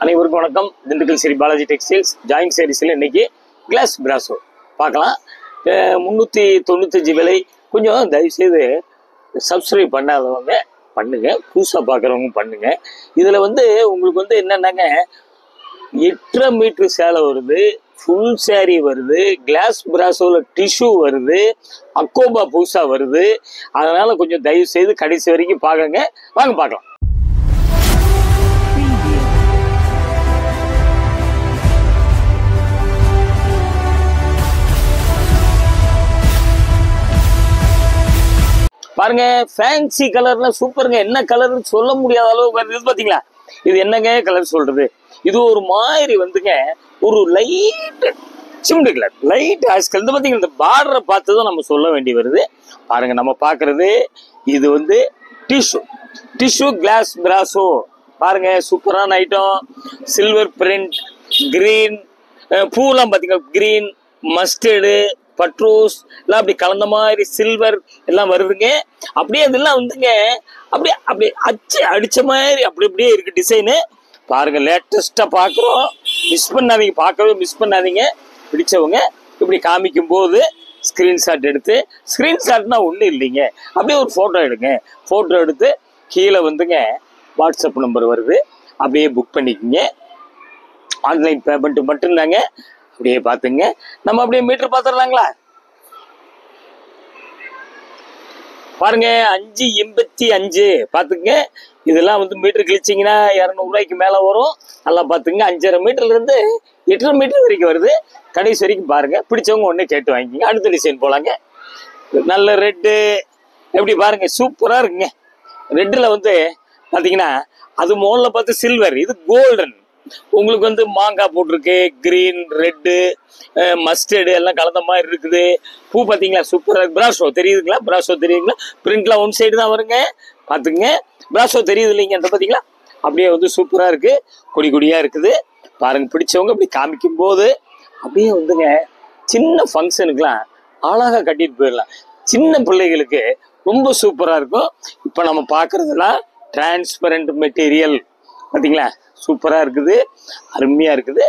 அனைவருக்கும் வணக்கம். Dindigul Sri Balaji textiles joint சாரீஸ்ல இன்னைக்கு கிளாஸ் பிராசோ பார்க்கலாம். 395 விலை. கொஞ்சம் தயவு செய்து சப்ஸ்கிரைப் பண்ணாதவங்க பண்ணுங்க, புதுசாக பார்க்குறவங்க பண்ணுங்க. இதில் உங்களுக்கு என்னென்னாங்க, 8.5 மீட்டர் சேலை வருது, ஃபுல் சேரீ வருது, கிளாஸ் பிராசோவில் டிஷ்யூ வருது, அக்கோபா புதுசாக வருது. அதனால் கொஞ்சம் தயவு செய்து கடைசி வரைக்கும் பார்க்குங்க. வாங்க பார்க்கலாம். பாருங்க, ஃபேன்சி கலர்ல சூப்பருங்க. என்ன கலர்னு சொல்ல முடியாத அளவுக்கு வருது. பாத்தீங்களா, இது என்னங்க கலர் சொல்றது? இது ஒரு மாதிரி ஒரு light cement colour, light ash colour. பாத்தீங்களா, இந்த பார்டரை பார்த்துதான் நம்ம சொல்ல வேண்டி வருது. பாருங்க, நம்ம பாக்குறது இது டிஷ்யூ கிளாஸ் பிராசோ. பாருங்க, சூப்பரான ஐட்டம். சில்வர் பிரிண்ட், கிரீன் பூலாம் பாத்தீங்கன்னா, கிரீன், மஸ்டர்டு, பட்ரோஸ் எல்லாம் அப்படி கலந்த மாதிரி சில்வர் எல்லாம் வருதுங்க. அப்படியே அதெல்லாம் அப்படியே அடிச்ச மாதிரி அப்படியே இருக்கு டிசைனு. பாருங்க, லேட்டஸ்டா பாக்குறோம். மிஸ் பண்ணாதீங்க, பார்க்கவே மிஸ் பண்ணாதீங்க. பிடிச்சவங்க இப்படி காமிக்கும் போது ஸ்கிரீன்ஷாட் எடுத்து, ஸ்கிரீன்ஷாட்னா ஒன்றும் இல்லைங்க, அப்படியே ஒரு போட்டோ எடுங்க. போட்டோ எடுத்து கீழே வாட்ஸ்அப் நம்பர் வருது, அப்படியே புக் பண்ணிக்கோங்க. ஆன்லைன் பேமெண்ட் மட்டும்தாங்க. அப்படியே பாத்துங்க. நம்ம அப்படியே மீட்டர் பாத்துடலாங்களா? பாருங்க, 5.85 பாத்துங்க. இதெல்லாம் மீட்டர் கிழிச்சிங்கன்னா 200 ரூபாய்க்கு மேல வரும். நல்லா பாத்துங்க. 5.5 மீட்டர்ல இருந்து 8.5 மீட்டர் வரைக்கும் வருது. கடைசி வரைக்கும் பாருங்க. பிடிச்சவங்க ஒன்னே கேட்டு வாங்கிக்கோங்க. அடுத்த டிசைன் போலாங்க. நல்ல ரெட்டு எப்படி பாருங்க, சூப்பரா இருக்குங்க. ரெட்டுல பாத்தீங்கன்னா அது மோல்ல பார்த்து சில்வர், இது கோல்டன். உங்களுக்கு மாங்காய் போட்டிருக்கு, கிரீன், ரெட்டு, மஸ்டர்டு எல்லாம் கலந்த மாதிரி இருக்குது. பூ பார்த்தீங்களா, சூப்பராக இருக்கு. பிராசோ தெரியுதுங்களா? பிராசோ தெரியுதுங்களா? பிரிண்ட்லாம் ஒன் சைடு தான் வருங்க. பார்த்துங்க, பிராசோ தெரியுது இல்லைங்க? பார்த்தீங்களா, அப்படியே சூப்பராக இருக்கு. கொடி கொடியாக இருக்குது. பாருங்க, பிடிச்சவங்க அப்படி காமிக்கும் போது அப்படியே சின்ன ஃபங்க்ஷனுக்குலாம் அழகாக கட்டிட்டு போயிடலாம். சின்ன பிள்ளைகளுக்கு ரொம்ப சூப்பராக இருக்கும். இப்போ நம்ம பார்க்கறதுலாம் டிரான்ஸ்பரண்ட் மெட்டீரியல். பார்த்தீங்களா, சூப்பரா இருக்குது, அருமையா இருக்குது.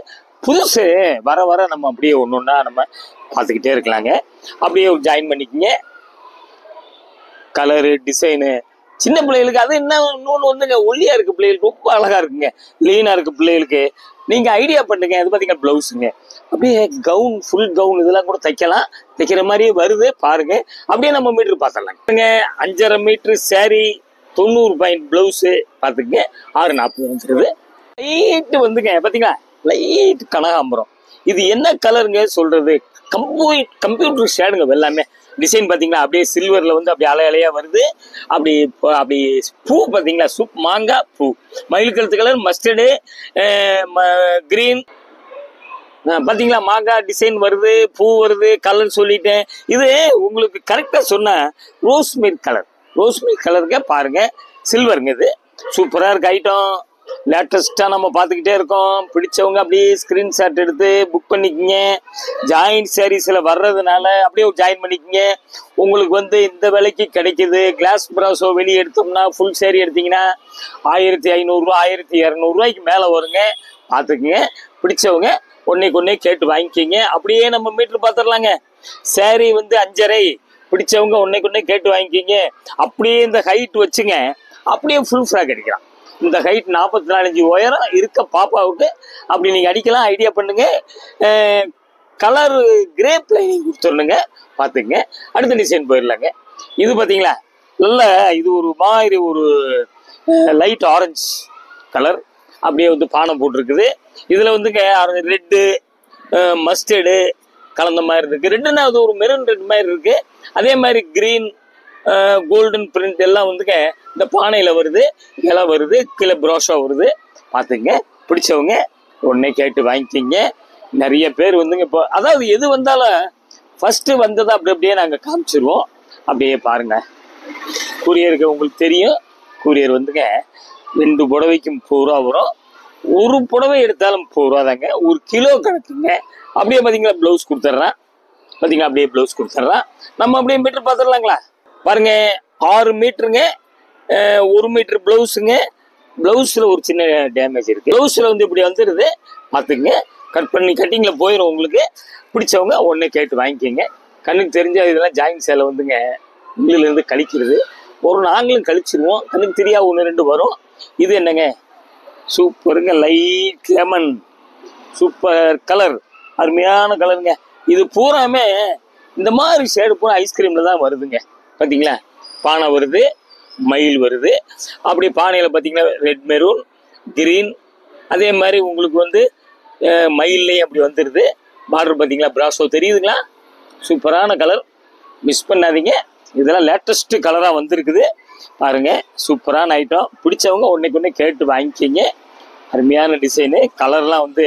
புதுசு வர வர நம்ம அப்படியே ஒன்னொன்னா நம்ம பார்த்துக்கிட்டே இருக்கலாங்க. அப்படியே ஜாயின் பண்ணிக்கங்க. கலரு, டிசைனு சின்ன பிள்ளைகளுக்கு அது என்ன இன்னொன்று ஒல்லியா இருக்கு பிள்ளைகளுக்கு ரொம்ப அழகா இருக்குங்க. லீனா இருக்கு பிள்ளைகளுக்கு. நீங்க ஐடியா பண்ணுங்க. அது பார்த்தீங்கன்னா பிளவுஸுங்க. அப்படியே கவுன், ஃபுல் கவுன் இதெல்லாம் கூட தைக்கலாம். தைக்கிற மாதிரியே வருது. பாருங்க, அப்படியே நம்ம மீட்டர் பார்த்துடலாம். 5.5 மீட்டர் சேரீ, 90 பாயிண்ட் பிளவுஸு. பார்த்துங்க, 6.40 வந்துருது. லைட் பாத்தீங்களா, லைட் கனகாம்பரம். இது என்ன கலருங்க சொல்றது? கம்ப்யூட்டர் ஷேடுங்க எல்லாமே. டிசைன் பாத்தீங்களா, அப்படியே சில்வர்ல அப்படியே அலையா வருது. அப்படி பூ பாத்தீங்களா, மாங்காய் பூ, மயில் கழுத்து கலர், மஸ்டர்டு, கிரீன் பாத்தீங்களா, மாங்காய் டிசைன் வருது, பூ வருது. கலர் சொல்லிட்டேன். இது உங்களுக்கு கரெக்டா சொன்ன rose milk colour. Rose milk கலருங்க. பாருங்க, சில்வருங்க. இது சூப்பரா இருக்கு ஐட்டம். லேட்டஸ்டா நம்ம பார்த்துக்கிட்டே இருக்கோம். பிடிச்சவங்க அப்படியே ஸ்கிரீன்ஷாட் எடுத்து புக் பண்ணிக்கங்க. ஜாயிண்ட் சாரீஸ்ல வர்றதுனால அப்படியே ஜாயின் பண்ணிக்கங்க. உங்களுக்கு இந்த விலைக்கு கிடைக்குது. கிளாஸ் பிராசோ வெளியே எடுத்தோம்னா ஃபுல் சேரீ எடுத்தீங்கன்னா 1500 ரூபா, 1200 ரூபாய்க்கு மேல வருங்க. பார்த்துக்குங்க. பிடிச்சவங்க ஒன்னே கேட்டு வாங்கிக்கிங்க. அப்படியே நம்ம மீட்டர் பார்த்துடலாங்க. சேரீ 5.5. பிடிச்சவங்க ஒன்னே கேட்டு வாங்கிக்கிங்க. அப்படியே இந்த ஹைட் வச்சுங்க, அப்படியே ஃபுல் ஃப்ராக் அடிக்கலாம். இந்த ஹைட் 44 இன்ச்சு உயரம் இருக்க பாப்பாவுக்கு அப்படி நீங்க அடிக்கலாம். ஐடியா பண்ணுங்க. கலர் கிரேப் லைனிங் கொடுத்துருங்க. பார்த்துங்க. அடுத்த டிசைன் போயிடலாங்க. இது பார்த்தீங்களா, நல்ல இது ஒரு மாதிரி ஒரு லைட் ஆரஞ்சு கலர். அப்படியே பானம் போட்டிருக்குது. இதுல ரெட்டு, மஸ்டர்டு கலந்த மாதிரி இருக்கு. ரெட்டுன்னா அது ஒரு மெரூன் ரெட் மாதிரி இருக்கு. அதே மாதிரி கிரீன், கோல்டன் பிரிண்ட் எல்லாம் இந்த பானையில வருது, இலை வருது, கீழே ப்ரோஷா வருது. பார்த்துங்க. பிடிச்சவங்க உடனே கேட்டு வாங்கிக்கிங்க. நிறைய பேர் இப்போ அதாவது எது வந்தாலும் ஃபர்ஸ்ட் வந்ததை அப்படியே நாங்கள் காமிச்சிருவோம். அப்படியே பாருங்க. கூரியருக்கு உங்களுக்கு தெரியும், கூரியர் 2 புடவைக்கு 30 ரூபா வரும். ஒரு புடவை எடுத்தாலும் 30 ரூபா தாங்க. 1 கிலோ கணக்குங்க. அப்படியே பார்த்தீங்களா, பிளவுஸ் கொடுத்துட்றேன். பார்த்தீங்களா, அப்படியே பிளவுஸ் கொடுத்துட்றேன். நம்ம அப்படியே மீட்டர் பார்த்துடலாங்களா? பாருங்க, 6 மீட்டருங்க. 1 மீட்டர் பிளவுஸுங்க, பிளவுஸ்ல ஒரு சின்ன டேமேஜ் இருக்கு. பிளவுஸ்ல வந்து இப்படி வந்துடுது, பார்த்துங்க. கட் பண்ணி கட்டிங்கில் போயிடும். உங்களுக்கு பிடிச்சவங்க ஒன்றே கேட்டு வாங்கிக்கோங்க. கண்ணுக்கு தெரிஞ்ச இதெல்லாம் ஜாயின் சேலை வந்துங்க உள்ளிலேருந்து கழிக்கிறது. ஒரு நாங்களும் கழிச்சிருவோம், கண்ணுக்கு தெரியா ஒன்று ரெண்டு வரும். இது என்னங்க சூப்பருங்க, லைட் லெமன், சூப்பர் கலர், அருமையான கலருங்க. இது பூராமே இந்த மாதிரி ஷேடு பூரா ஐஸ்கிரீம்ல தான் வருதுங்க. பார்த்தீங்களா, பானை வருது, மயில் வருது. அப்படி பானையில் பார்த்தீங்கன்னா ரெட் மெரூன் கிரீன், அதே மாதிரி உங்களுக்கு வந்து மயில்லையும் அப்படி வந்துடுது. பார்டர் பார்த்தீங்களா, பிராசோ தெரியுதுங்களா, சூப்பரான கலர், மிஸ் பண்ணாதீங்க. இதெல்லாம் லேட்டஸ்ட் கலராக வந்திருக்குது பாருங்க, சூப்பரான ஐட்டம். பிடிச்சவங்க ஒன்றைக்கு ஒன்று கேட்டு வாங்கிக்கிங்க. அருமையான டிசைனு. கலர்லாம் வந்து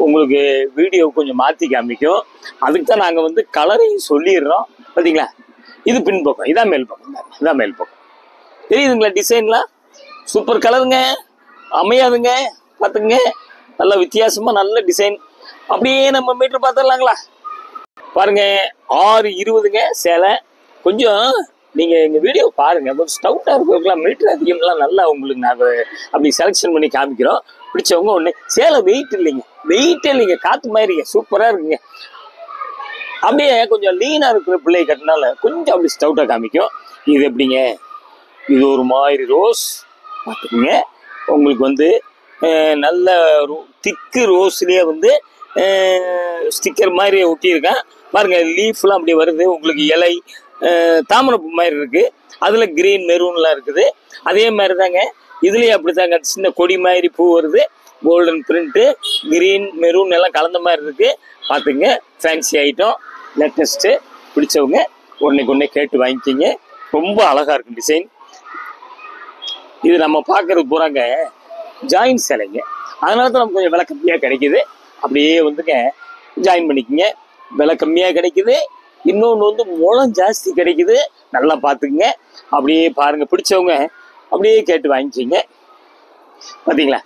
உங்களுக்கு வீடியோ கொஞ்சம் மாற்றி காமிக்கும், அதுக்கு தான் நாங்கள் வந்து கலரையும் சொல்லிடுறோம். பார்த்தீங்களா, இது பின்பக்கம், இதான் மேல் பக்கம், இதான் மேல் பக்கம். தெரியுதுங்களா டிசைன்லாம், சூப்பர் கலருங்க, அமையாதுங்க. பார்த்துங்க, நல்ல வித்தியாசமாக நல்ல டிசைன். அப்படியே நம்ம மீட்டர் பார்த்துடலாங்களா, பாருங்க 6:20ங்க சேலை. கொஞ்சம் நீங்கள் எங்கள் வீடியோ பாருங்கள், கொஞ்சம் ஸ்டவுட்டாக இருக்கிறதுலாம் மீட்டர் அதிகம்லாம் நல்லா உங்களுக்கு நாங்கள் அப்படி செலெக்ஷன் பண்ணி காமிக்கிறோம். பிடிச்சவங்க ஒன்று. சேலை வெயிட் இல்லைங்க, வெயிட்டே இல்லைங்க, காற்று மாதிரிங்க, சூப்பராக இருக்குங்க. அப்படியே கொஞ்சம் லீனாக இருக்கிற பிள்ளை கட்டினால கொஞ்சம் அப்படி ஸ்டவுட்டாக காமிக்கும். இது எப்படிங்க, இது ஒரு மாதிரி ரோஸ் பார்த்துக்குங்க. உங்களுக்கு வந்து நல்ல திக்கு ரோஸ்லேயே வந்து ஸ்டிக்கர் மாதிரி ஒட்டியிருக்கேன் பாருங்க. லீஃப்லாம் அப்படி வருது உங்களுக்கு, இலை தாமரைப்பூ மாதிரி இருக்குது. அதில் கிரீன் மெரூன்லாம் இருக்குது. அதே மாதிரி தாங்க இதுலேயே அப்படி தாங்க சின்ன கொடி மாதிரி பூ வருது. கோல்டன் பிரிண்ட்டு, கிரீன் மெரூன் எல்லாம் கலந்த மாதிரி இருக்குது. பார்த்துங்க, ஃபேன்சி ஐட்டம், லேட்டஸ்ட்டு. பிடிச்சவங்க ஒன்றைக்கு ஒன்றே கேட்டு வாங்கிக்கிங்க. ரொம்ப அழகாக இருக்கும் டிசைன். இது நம்ம பார்க்குறது பூராங்க ஜாயின் சேலைங்க, அதனால தான் நமக்கு கொஞ்சம் விலை கம்மியாக கிடைக்குது. அப்படியே வந்துங்க ஜாயின் பண்ணிக்கோங்க, விலை கம்மியாக கிடைக்குது. இன்னொன்று வந்து முளம் ஜாஸ்தி கிடைக்குது, நல்லா பார்த்துக்குங்க. அப்படியே பாருங்கள், பிடிச்சவங்க அப்படியே கேட்டு வாங்கிக்கிங்க. பார்த்தீங்களா,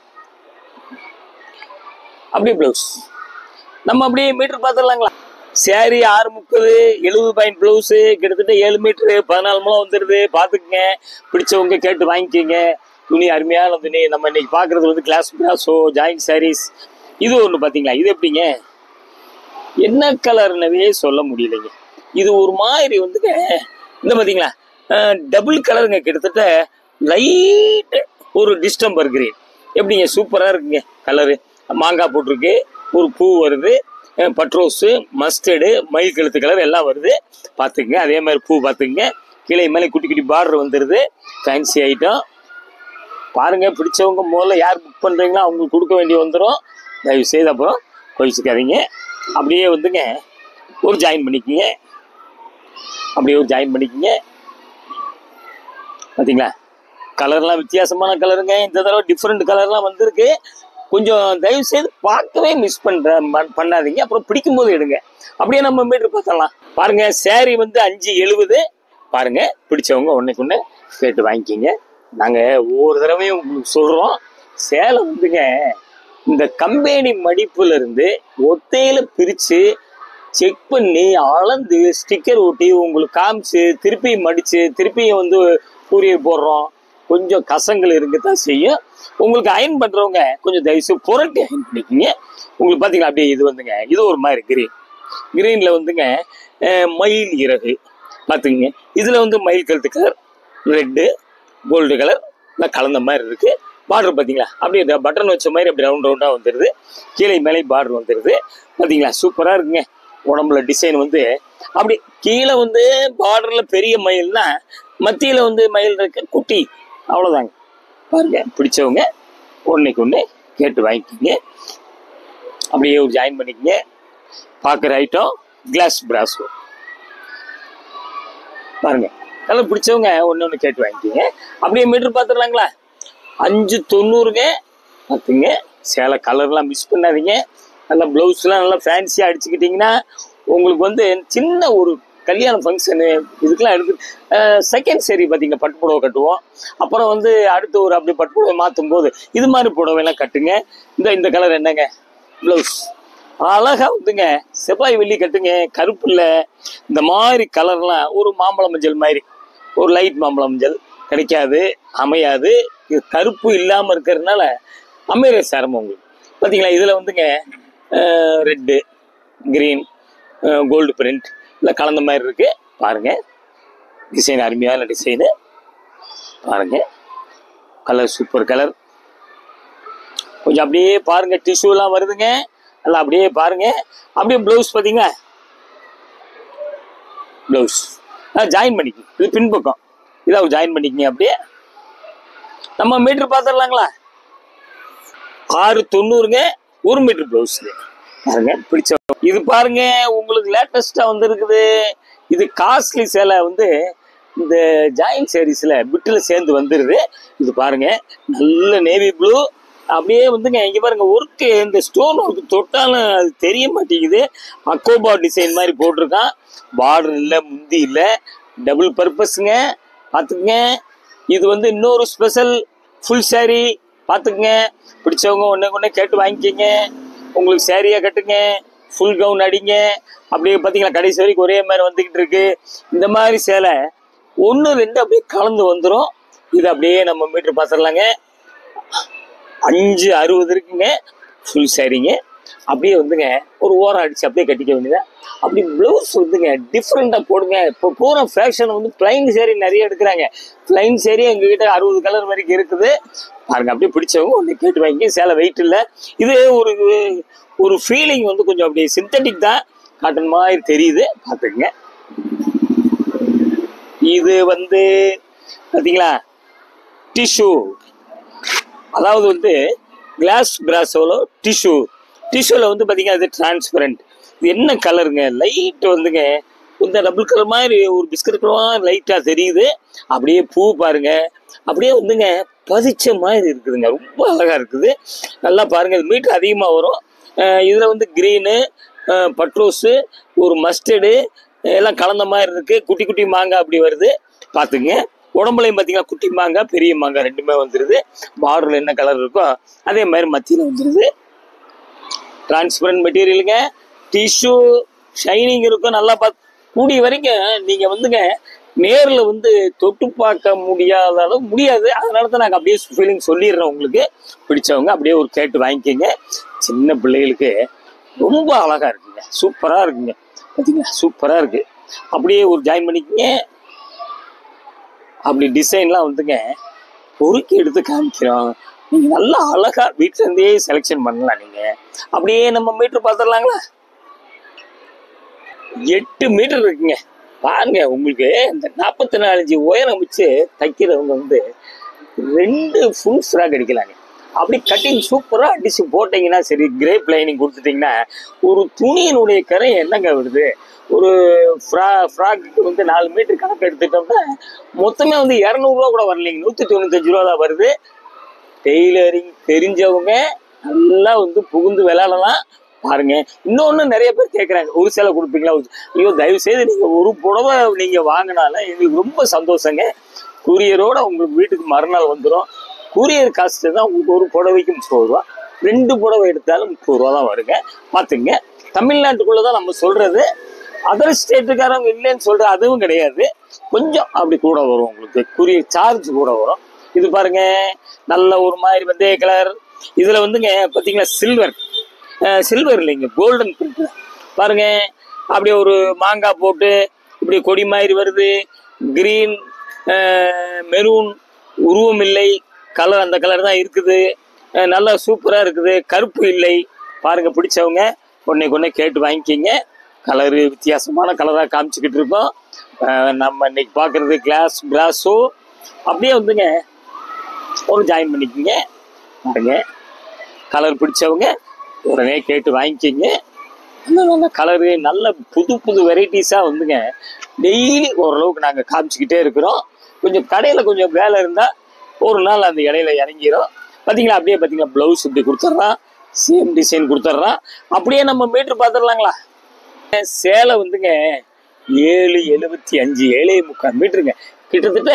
அப்படியே ப்ளவுஸ் நம்ம அப்படியே மீட்டர் பார்த்துடலாங்களா. சேரீ 6:30, 70 பாயிண்ட் ப்ளவுஸு, கிட்டத்தட்ட 7 மீட்ரு 14 முழம் வந்துடுது. பார்த்துக்குங்க, பிடிச்சவங்க கேட்டு வாங்கிக்கிங்க. துணி அருமையான துணி. நம்ம இன்னைக்கு பார்க்குறது வந்து கிளாஸ் பிராசோ ஜாயின் சாரீஸ். இது ஒன்று பார்த்தீங்களா, இது எப்படிங்க, என்ன கலர்னவே சொல்ல முடியலைங்க. இது ஒரு மாதிரி வந்துங்க, இந்த பார்த்தீங்களா டபுள் கலருங்க, கிட்டத்தட்ட லைட் ஒரு டிஸ்டம்பர் கிரீன். எப்படிங்க, சூப்பராக இருக்குங்க கலரு. மாங்காய் போட்டிருக்கு, ஒரு பூ வருது, பட்ரோஸு, மஸ்டர்டு, மயில் கழுத்து கலர் எல்லாம் வருது. பார்த்துக்குங்க. அதே மாதிரி பூ பார்த்துக்குங்க, கீழே மேலே குட்டி குட்டி பார்டர் வந்துடுது. ஃபேன்சி ஐட்டம் பாருங்கள். பிடிச்சவங்க முதல்ல யார் புக் பண்ணுறீங்களோ அவங்களுக்கு கொடுக்க வேண்டி வந்துடும். தயவு செய்து அப்புறம் கோயிச்சுக்காதீங்க. அப்படியே வந்துங்க ஒரு ஜாயின் பண்ணிக்கிங்க, அப்படியே ஒரு ஜாயின் பண்ணிக்கிங்க. பார்த்தீங்களா, கலர்லாம் வித்தியாசமான கலருங்க. இந்த தடவை டிஃப்ரெண்ட் கலர்லாம் வந்திருக்கு. கொஞ்சம் தயவு செய்து பார்க்கவே மிஸ் பண்ணாதீங்க. அப்புறம் பிடிக்கும் போது எடுங்க. அப்படியே நம்ம மீட்டர் பார்த்தலாம் பாருங்க. சேரீ வந்து 5:70 பாருங்க. பிடிச்சவங்க ஒன்றைக்கு ஒன்று கேட்டு வாங்கிக்கிங்க. நாங்கள் ஒவ்வொரு தடவையும் உங்களுக்கு சொல்கிறோம், சேலை வந்துங்க இந்த கம்பெனி மடிப்புல இருந்து ஒத்தையில பிரித்து செக் பண்ணி அளந்து ஸ்டிக்கர் ஒட்டி உங்களுக்கு காமிச்சு திருப்பி மடித்து திருப்பியும் வந்து கூரியர் போடுறோம். கொஞ்சம் கசங்கள் இருக்கத்தான் செய்யும். உங்களுக்கு அயன் பண்ணுறவங்க கொஞ்சம் தயவுசெய்து புரட்டி அயன் பண்ணிக்கிங்க. உங்களுக்கு பார்த்தீங்களா, அப்படியே இது வந்துங்க, இது ஒரு மாதிரி கிரீனில் வந்துங்க மயில் இறகு பார்த்துக்குங்க. இதில் வந்து மயில் கழுத்து கலர், ரெட்டு, கோல்டு கலர் கலந்த மாதிரி இருக்குது. பார்டர் பார்த்தீங்களா, அப்படியே பட்டன் வச்ச மாதிரி அப்படி ரவுண்டாக வந்துடுது. கீழே மேலே பார்டர் வந்துடுது. பார்த்தீங்களா, சூப்பராக இருக்குங்க. உடம்புல டிசைன் வந்து அப்படி கீழே வந்து பார்டரில் பெரிய மயில்னா மத்தியில் வந்து மயில் இருக்க குட்டி, அவ்வளோதாங்க. பாருங்க, பிடிச்சவங்க ஒன்றைக்கு ஒன்று கேட்டு வாங்கிக்கிங்க. அப்படியே ஒரு ஜாயின் பண்ணிக்கங்க. பார்க்குற ஐட்டம் கிளாஸ் பிராசோ பாருங்க. நல்லா பிடிச்சவங்க ஒன்று கேட்டு வாங்கிக்கிங்க. அப்படியே மீட்டர் பார்த்துடலாங்களா. 5:90ங்க. பார்த்துங்க, சேலை கலர்லாம் மிஸ் பண்ணாதீங்க. நல்லா ப்ளவுஸ்லாம் நல்லா ஃபேன்சியாக அடிச்சுக்கிட்டிங்கன்னா உங்களுக்கு வந்து சின்ன ஒரு கல்யாண ஃபங்க்ஷனு இதுக்கெல்லாம் எடுத்து செகண்ட் சேரீ பார்த்தீங்க, பட்டு புடவை கட்டுவோம். அப்புறம் வந்து அடுத்து ஒரு அப்படி பட்டு புடவை மாற்றும் போது இது மாதிரி புடவைலாம் கட்டுங்க. இந்த கலர் என்னங்க, ப்ளவுஸ் அழகாக வந்துங்க செவ்வாய் வெள்ளி கட்டுங்க. கருப்பு இல்லை, இந்த மாதிரி கலர்லாம் ஒரு மாம்பழ மஞ்சள் மாதிரி, ஒரு லைட் மாம்பழ மஞ்சள், கிடைக்காது, அமையாது. இது கருப்பு இல்லாமல் இருக்கிறதுனால அமைகிற சிரமம் உங்களுக்கு. பார்த்தீங்களா, இதில் வந்துங்க ரெட்டு, கிரீன், கோல்டு பிரிண்ட் இல்லை கலந்த மாதிரி இருக்கு. பாருங்க, டிசைன் அருமையான டிசைனு. பாருங்க, கலர் சூப்பர் கலர். கொஞ்சம் அப்படியே பாருங்க, டிஷ்யூலாம் வருதுங்க. நல்லா அப்படியே பாருங்க. அப்படியே ப்ளவுஸ் பார்த்தீங்களா, ப்ளவுஸ் ஜாயின் பண்ணிக்கங்க. இது பின்பக்கம் இதாக ஜாயின் பண்ணிக்கங்க. அப்படியே நம்ம மீட்டர் பார்த்துடலாங்களா? 690ங்க 1 மீட்டர் ப்ளவுஸ். பாருங்க, பிடிச்ச இது பாருங்க, உங்களுக்கு லேட்டஸ்டா வந்துருக்குது. இது காஸ்ட்லி சேலை வந்து இந்த ஜாயின் சாரீஸ்ல பிட்டில் சேர்ந்து வந்துருது. இது பாருங்க, நல்ல நேவி ப்ளூ. அப்படியே வந்துங்க இங்க பாருங்க, ஒர்க்கு இந்த ஸ்டோன் ஒர்க்கு தொட்டாலும் அது தெரிய மாட்டேங்குது. அக்கோபா டிசைன் மாதிரி போட்டிருக்கான். பார்டர் இல்லை, முந்தி இல்லை, டபுள் பர்பஸ்ங்க. பார்த்துக்குங்க, இது வந்து இன்னொரு ஸ்பெஷல் ஃபுல் சாரீ. பார்த்துக்குங்க, பிடிச்சவங்க ஒன்று கேட்டு வாங்கிக்கிங்க. உங்களுக்கு சாரியாக கட்டுங்க, ஃபுல் கவுன் அடிங்க. அப்படியே பார்த்தீங்களா, கடைசி வரைக்கும் ஒரே மாதிரி வந்துக்கிட்டு இருக்கு. இந்த மாதிரி சேலை 1 2 அப்படியே கலந்து வந்துடும். இது அப்படியே நம்ம மீட்டர் பார்த்துடலாங்க. 560 இருக்குங்க ஃபுல் சாரிங்க. அப்படியே வந்துங்க ஒரு ஓரம் அடிச்சு அப்படியே கட்டிக்க வேண்டியது. அப்படி ப்ளவுஸ் வந்துங்க டிஃப்ரெண்டாக போடுங்க. இப்போ பூரா ஃபேஷன் வந்து பிளைன் சேரீ நிறைய எடுக்கிறாங்க. பிளைன் சேரீ எங்ககிட்ட 60 கலர் வரைக்கும் இருக்குது. பாருங்க, அப்படியே பிடிச்சவங்க ஒன்று கேட்டு வாங்கி. சேலை வெயிட் இல்லை. இது ஒரு ஃபீலிங் வந்து கொஞ்சம் அப்படியே சிந்தட்டிக் தான், காட்டன் மாதிரி தெரியுது. பார்த்துக்குங்க, இது வந்து பார்த்தீங்களா டிஷ்யூ, அதாவது வந்து கிளாஸ் பிராஸோல டிஷ்யூவில் வந்து பார்த்தீங்கன்னா இது டிரான்ஸ்பரண்ட். இது என்ன கலருங்க, லைட் வந்துங்க இந்த டபுள் கலர் மாதிரி ஒரு பிஸ்கட் கலர் லைட்டாக தெரியுது. அப்படியே பூ பாருங்க, அப்படியே வந்துங்க பதிச்ச மாதிரி இருக்குதுங்க. ரொம்ப அழகாக இருக்குது. நல்லா பாருங்க, இது மீட்டர் அதிகமாக வரும். இதில் வந்து க்ரீனு, பட்ரோஸு, ஒரு மஸ்டர்டு எல்லாம் கலந்த மாதிரி இருக்குது. குட்டி குட்டி மாங்காய் அப்படி வருது. பார்த்துங்க, உடம்புலையும் பார்த்தீங்கன்னா குட்டி மாங்காய் பெரிய மாங்காய் ரெண்டுமே வந்துடுது. பார்டரில் என்ன கலர் இருக்கோ அதே மாதிரி மத்தியில் வந்துடுது. டிரான்ஸ்பரண்ட் மெட்டீரியலுங்க, டிஷ்யூ ஷைனிங் இருக்கும். நல்லா பார்த்து கூடிய வரைக்கும் நீங்கள் வந்துங்க நேரில் வந்து தொட்டு பார்க்க முடியாத அளவு முடியாது. அதனால தான் நாங்கள் அப்படியே ஃபீலிங் சொல்லிடுறோம். உங்களுக்கு பிடிச்சவங்க அப்படியே ஒரு கேட்டு வாங்கிக்கோங்க. சின்ன பிள்ளைகளுக்கு ரொம்ப அழகாக இருக்குங்க, சூப்பராக இருக்குங்க. பார்த்தீங்களா, சூப்பராக இருக்குது. அப்படியே ஒரு ஜாயின் பண்ணிக்கோங்க. அப்படி டிசைன்லாம் வந்துங்க பொறுக்கி எடுத்து காமிக்கிறோம். நீங்கள் நல்லா அழகாக வீட்டிலேருந்தே செலெக்ஷன் பண்ணலாம். நீங்கள் அப்படியே நம்ம மீட்டர் பார்த்துடலாங்களா? 8 மீட்டர் இருக்குங்க. பாருங்க, உங்களுக்கு இந்த 44 இன்ச்சு உயரம் வச்சு தைக்கிறவங்க வந்து 2 ஃபுல் ஃப்ராக் அடிக்கலாங்க. அப்படி கட்டிங் சூப்பராக அடிச்சு போட்டிங்கன்னா சரி, கிரேப் லைனிங் கொடுத்துட்டிங்கன்னா ஒரு துணியினுடைய கரை என்னங்க வருது. ஒரு ஃப்ராக்கு வந்து 4 மீட்டர் கணக்கு எடுத்துட்டோம்னா மொத்தமே வந்து 200 ரூபா கூட வரலைங்க, 195 ரூபா தான் வருது. டெய்லரிங் தெரிஞ்சவங்க நல்லா வந்து புகுந்து விளையாடலாம். பாருங்க, இன்னொன்று நிறைய பேர் கேட்குறாங்க, ஒரு சேலை கொடுப்பீங்களா? ஐயோ, தயவு செய்து நீங்கள் ஒரு புடவை நீங்கள் வாங்கினால எங்களுக்கு ரொம்ப சந்தோஷங்க. கூரியரோட உங்களுக்கு வீட்டுக்கு மறுநாள் வந்துடும். கூரியர் காஸ்ட்டு தான் உங்களுக்கு ஒரு புடவைக்கு 30 ரூபா, 2 புடவை எடுத்தாலும் 30 ரூபா தான் வருங்க. பார்த்துங்க, தமிழ்நாட்டுக்குள்ளே தான் நம்ம சொல்கிறது. அதர் ஸ்டேட்டுக்காரங்க இல்லைன்னு சொல்கிற அதுவும் கிடையாது. கொஞ்சம் அப்படி கூட வரும், உங்களுக்கு கூரியர் சார்ஜ் கூட வரும். இது பாருங்க, நல்ல ஒரு மாதிரி வெந்தய கலர். இதில் வந்துங்க பார்த்தீங்கன்னா சில்வர் இல்லைங்க, கோல்டன் பிரிண்ட் பாருங்க. அப்படியே ஒரு மாங்காய் போட்டு இப்படி கொடி மாதிரி வருது. கிரீன், மெரூன், உருவம் இல்லை கலர், அந்த கலர் தான் இருக்குது. நல்லா சூப்பராக இருக்குது, கருப்பு இல்லை. பாருங்க, பிடிச்சவங்க ஒன்றை கேட்டு வாங்கிக்கிங்க. கலரு வித்தியாசமான கலராக காமிச்சிக்கிட்டு இருக்கோம். நம்ம இன்னைக்கு பார்க்குறது கிளாஸ் பிராஸோ. அப்படியே வந்துங்க ஒரு ஜாயின் பண்ணிக்கிங்க. பாருங்க, கலர் பிடிச்சவங்க உடனே கேட்டு வாங்கிக்கிங்க. நல்ல கலரு, நல்ல புது வெரைட்டிஸாக வந்துங்க டெய்லி ஓரளவுக்கு நாங்கள் காமிச்சிக்கிட்டே இருக்கிறோம். கொஞ்சம் கடையில் கொஞ்சம் வேலை இருந்தால் ஒரு நாள் அந்த இடையில இறங்கிடும். பார்த்தீங்களா, அப்படியே பார்த்தீங்களா ப்ளவுஸ் இப்படி கொடுத்துட்றான், சேம் டிசைன் கொடுத்துட்றான். அப்படியே நம்ம மீட்ரு பார்த்துடலாங்களா? சேலை வந்துங்க 775 7.75 மீட்டருங்க. கிட்டத்தட்ட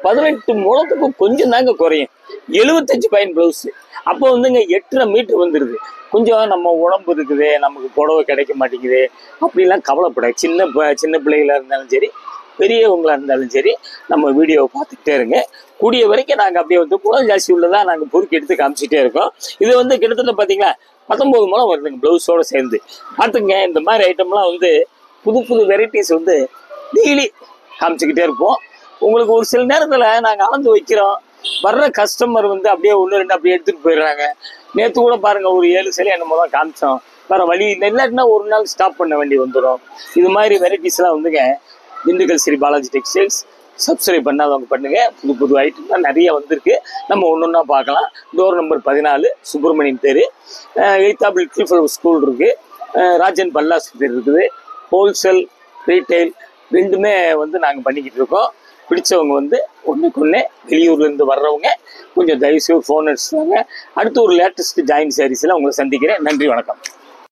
18 முழத்துக்கு கொஞ்சம் தாங்க குறையும். 75 பாயிண்ட் ப்ளவுஸு. அப்போ வந்துங்க 8.5 மீட்டர் வந்துடுது. கொஞ்சம் நம்ம உடம்பு இருக்குது, நமக்கு புடவை கிடைக்க மாட்டேங்குது அப்படிலாம் கவலைப்பட. சின்ன பிள்ளைகளாக இருந்தாலும் சரி, பெரியவங்களா இருந்தாலும் சரி நம்ம வீடியோவை பார்த்துக்கிட்டே இருங்க. கூடிய வரைக்கும் நாங்கள் அப்படியே வந்து குளம் ஜாஸ்தி உள்ளதாக நாங்கள் பொறுக்கி எடுத்து காமிச்சிட்டே இருக்கோம். இது வந்து கிட்டத்தட்ட பார்த்தீங்களா 19 முழம் வருதுங்க ப்ளவுஸோடு சேர்ந்து. பார்த்துங்க, இந்த மாதிரி ஐட்டம்லாம் வந்து புது புது வெரைட்டிஸ் வந்து டெய்லி காமிச்சிக்கிட்டே இருப்போம். உங்களுக்கு ஒரு சில நேரத்தில் நாங்கள் அளந்து வைக்கிறோம், வர்ற கஸ்டமர் வந்து அப்படியே 1-2 அப்படியே எடுத்துகிட்டு போயிடுறாங்க. நேற்று கூட பாருங்கள், ஒரு 7 சிலை என்னமோ தான் காமிச்சோம். வேறு வழி இல்லாட்டினா ஒரு நாள் ஸ்டாப் பண்ண வேண்டி வந்துடும். இது மாதிரி வெரைட்டிஸ்லாம் வந்துங்க திண்டுக்கல் ஸ்ரீ பாலாஜி டெக்ஸ்டைல்ஸ் சப்ஸ்கிரைப் பண்ணாதவங்க பண்ணுங்க. புது புது ஐட்டம்லாம் நிறைய வந்திருக்கு, நம்ம ஒன்று ஒன்றா பார்க்கலாம். டோர் நம்பர் 14 சுப்பிரமணியன் தெரு, 8th லிட்டில் ஃப்ளவர் ஸ்கூல் இருக்குது, ராஜன் பல்லாஸ்பத்திரி இருக்குது. ஹோல்சேல் ரீட்டைல் ரெண்டுமே வந்து நாங்கள் பண்ணிக்கிட்டு இருக்கோம். பிடிச்சவங்க வந்து ஒன்றுக்கு வெளியூர்லேருந்து வர்றவங்க கொஞ்சம் தயவுசெய்து ஃபோன் அடிச்சுவாங்க. அடுத்து ஒரு லேட்டஸ்ட் ஜாயின் சாரீஸில் உங்களை சந்திக்கிறேன். நன்றி, வணக்கம்.